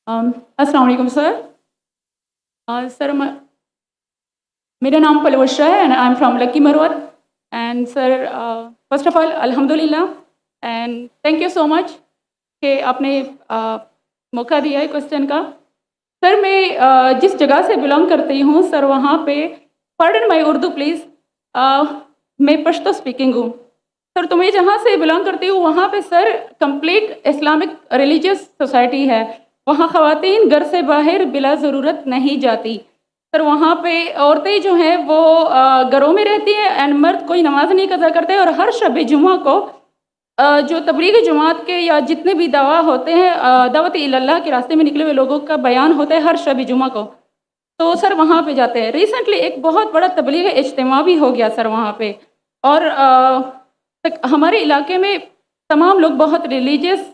अस्सलाम वालेकुम sir. Sir मेरा नाम पलवशा है and I am from Lakki Marwat and sir first of all अल्हम्दुलिल्लाह and thank you so much कि आपने मौका दिया है क्वेश्चन का। सर मैं जिस जगह से बिलोंग करती हूँ सर वहाँ पे पार्डन माई उर्दू प्लीज़, मैं पश्तो स्पीकिंग हूँ सर। तो मैं जहाँ से बिलोंग करती हूँ वहाँ पे sir complete Islamic religious society है। वहाँ ख़वातीन घर से बाहर बिला ज़रूरत नहीं जाती सर। वहाँ पे औरतें जो हैं वो घरों में रहती हैं एंड मर्द कोई नमाज नहीं कज़ा करते। और हर शब जुमा को जो तबलीगी जमात के या जितने भी दवा होते हैं दावत इल्लल्लाह के रास्ते में निकले हुए लोगों का बयान होता है हर शब जुमा को, तो सर वहाँ पे जाते हैं। रिसेंटली एक बहुत बड़ा तबलीगी इज्तिमा भी हो गया सर वहाँ पे। और हमारे इलाके में तमाम लोग बहुत रिलीजियस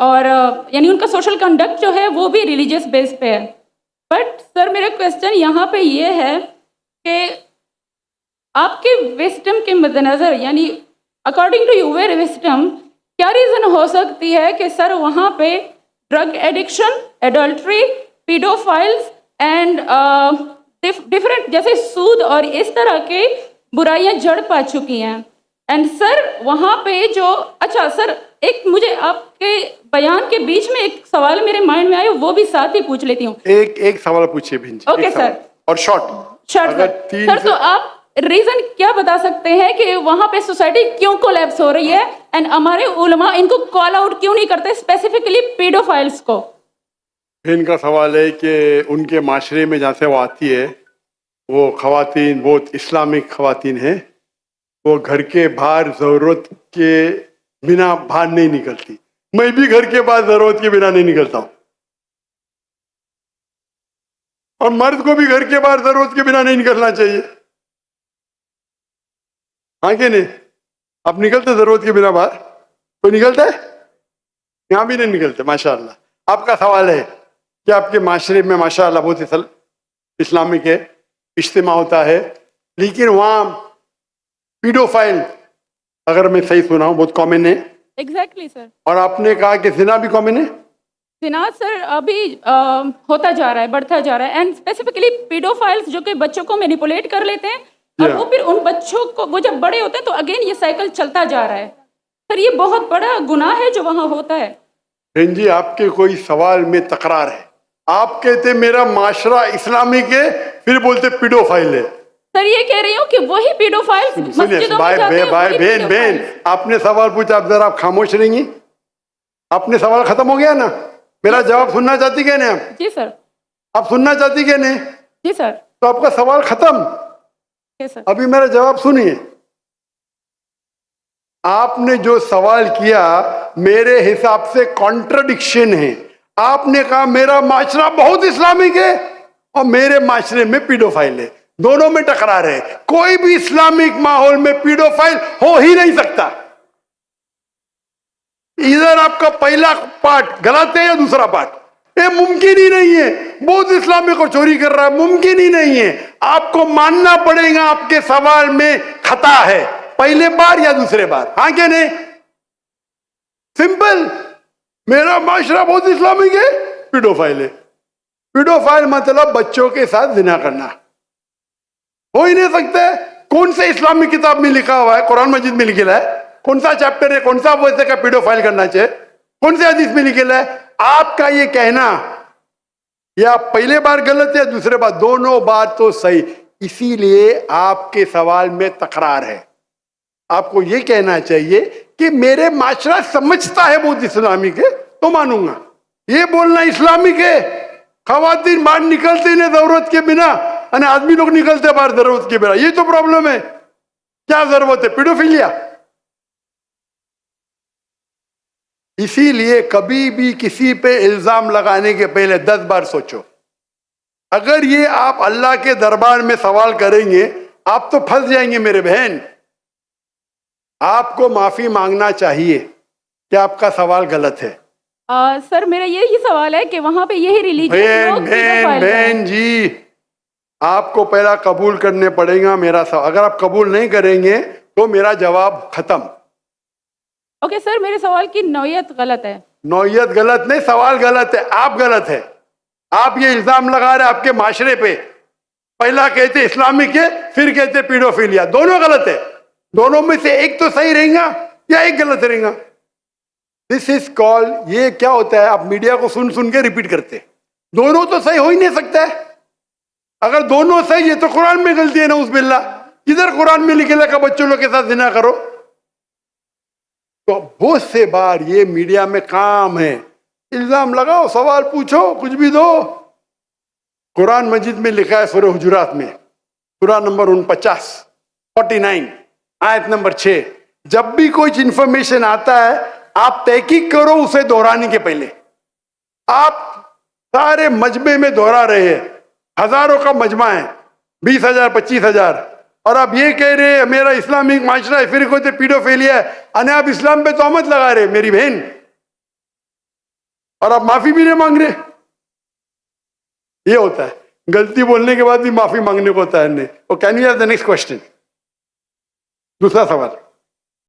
और यानी उनका सोशल कंडक्ट जो है वो भी रिलीजियस बेस पे है। बट सर मेरा क्वेश्चन यहाँ पे ये है कि आपके विस्डम के मद्देनज़र यानी अकॉर्डिंग टू यूर विस्डम क्या रीज़न हो सकती है कि सर वहाँ पे drug addiction, adultery, paedophiles and different जैसे सूद और इस तरह के बुराइयाँ जड़ पा चुकी हैं। एंड सर वहाँ पे जो अच्छा सर एक मुझे आपके बयान के बीच में एक सवाल मेरे माइंड में आया, वो भी साथ ही पूछ लेती हूँ। एक सवाल पूछिए भिंजी। Okay sir. और शॉर्ट सर तो आप रीजन क्या बता सकते हैं कि वहाँ पे सोसाइटी क्यों कोलैप्स हो रही है एंड हमारे उलमा इनको कॉल आउट क्यों नहीं करते, स्पेसिफिकली पीडोफाइल्स को? इनका सवाल है कि उनके माशरे में जहाँ से वो आती है वो खवातीन बहुत इस्लामिक खवातीन है, वो घर के बाहर ज़रूरत के बिना बाहर नहीं निकलती। मैं भी घर के बाहर ज़रूरत के बिना नहीं निकलता हूँ और मर्द को भी घर के बाहर ज़रूरत के बिना नहीं निकलना चाहिए। हाँ कि नहीं? आप निकलते ज़रूरत के बिना बाहर? कोई निकलता है? यहाँ भी नहीं निकलते माशाअल्लाह। आपका सवाल है कि आपके माशरे में माशाअल्लाह बहुत इस्लामिक है, इज्तिमा होता है, लेकिन वहाँ पीडोफाइल अगर मैं सही सुना हूँ बहुत कॉमन है। Exactly sir. और आपने कहा कि जिना भी कॉमन है? जिना सर अभी होता जा रहा है, बढ़ता जा रहा है एंड स्पेसिफिकली पीडोफाइल्स जो कि बच्चों को मैनिपुलेट कर लेते हैं और वो फिर उन बच्चों को वो जब बड़े होते हैं तो अगेन ये साइकिल चलता जा रहा है सर। ये बहुत बड़ा गुनाह है जो वहाँ होता है। बहन जी आपके कोई सवाल में तकरार है। आप कहते मेरा माशरा इस्लामिक है, फिर बोलते पीडोफाइल है। सर ये कह रही हूँ कि वही पीडोफाइल्स मस्जिदों में जाते हैं। भाई बहन आपने सवाल पूछा, आप जरा आप खामोश रहेंगी? आपने सवाल खत्म हो गया ना? मेरा जवाब सुनना चाहती क्या नहीं आप? जी सर। आप सुनना चाहती क्या नहीं? जी सर। तो आपका सवाल खत्म। सर अभी मेरा जवाब सुनिए। आपने जो सवाल किया मेरे हिसाब से कॉन्ट्रडिक्शन है। आपने कहा मेरा माशरा बहुत इस्लामिक है और मेरे माशरे में पीडोफाइल है, दोनों में टकरार है। कोई भी इस्लामिक माहौल में पीडोफाइल हो ही नहीं सकता। इधर आपका पहला पार्ट गलत है या दूसरा पार्ट? ये मुमकिन ही नहीं है। बहुत इस्लामिक और चोरी कर रहा है, मुमकिन ही नहीं है। आपको मानना पड़ेगा आपके सवाल में खता है, पहले बार या दूसरे बार। हाँ क्या नहीं? सिंपल। मेरा माशरा बहुत इस्लामिक है, पीडोफाइल है। पीडोफाइल मतलब बच्चों के साथ जिना करना हो ही नहीं सकता है। कौन से इस्लामिक किताब में लिखा हुआ है? कुरान मजीद में लिखा है? कौन सा चैप्टर है, कौन सा वैसे का पीडोफाइल करना चाहिए? कौन से हदीस में लिखा है? आपका ये कहना या पहले बार गलत है, दूसरे बार, दोनों बार तो सही। इसीलिए आपके सवाल में तकरार है। आपको ये कहना चाहिए कि मेरे माशरा समझता है बहुत इस्लामिक है तो मानूंगा। ये बोलना इस्लामिक है, खवातीन बाहर निकलते नहीं जरूरत के बिना और आदमी लोग निकलते बाहर जरूरत के बिना, ये तो प्रॉब्लम है। क्या जरूरत है? पीडोफिलिया। इसीलिए कभी भी किसी पे इल्जाम लगाने के पहले 10 बार सोचो। अगर ये आप अल्लाह के दरबार में सवाल करेंगे आप तो फंस जाएंगे मेरे बहन। आपको माफी मांगना चाहिए कि आपका सवाल गलत है। सर मेरा यही सवाल है कि वहां पे यही रिलीजियस लोग बहन जी आपको पहला कबूल करने पड़ेगा मेरा सवाल। अगर आप कबूल नहीं करेंगे तो मेरा जवाब खत्म। ओके सर, मेरे सवाल की नौयत गलत है। नौयत गलत नहीं, सवाल गलत है, आप गलत है। आप ये इल्जाम लगा रहे आपके माशरे पे, पहला कहते इस्लामिक है, फिर कहते पीडोफिलिया, दोनों गलत है। दोनों में से एक तो सही रहेगा या एक गलत रहेगा। दिस इज कॉल्ड, ये क्या होता है, आप मीडिया को सुन सुन के रिपीट करते, दोनों तो सही हो ही नहीं सकता है। अगर दोनों सही है तो कुरान में गलती है ना, उस बिल्ला किधर कुरान में लिखे लगा बच्चों लोग के साथ जिना करो। तो बहुत से बार ये मीडिया में काम है, इल्जाम लगाओ, सवाल पूछो, कुछ भी दो। कुरान मजीद में लिखा है सूरह हुजुरात में, सूरह नंबर 49 आयत नंबर 6, जब भी कोई इंफॉर्मेशन आता है आप तहकीक करो उसे दोहराने के पहले। आप सारे मजमे में दोहरा रहे हैं, हजारों का मजमा है, 20,000 25,000, और आप ये कह रहे हैं मेरा इस्लामिक माशरा है, फिर कहते पीडोफिलिया है, अने आप इस्लाम पे तोहमत लगा रहे मेरी बहन, और आप माफी भी नहीं मांग रहे। ये होता है, गलती बोलने के बाद भी माफी मांगने को होता है। Can you have the next question? दूसरा सवाल।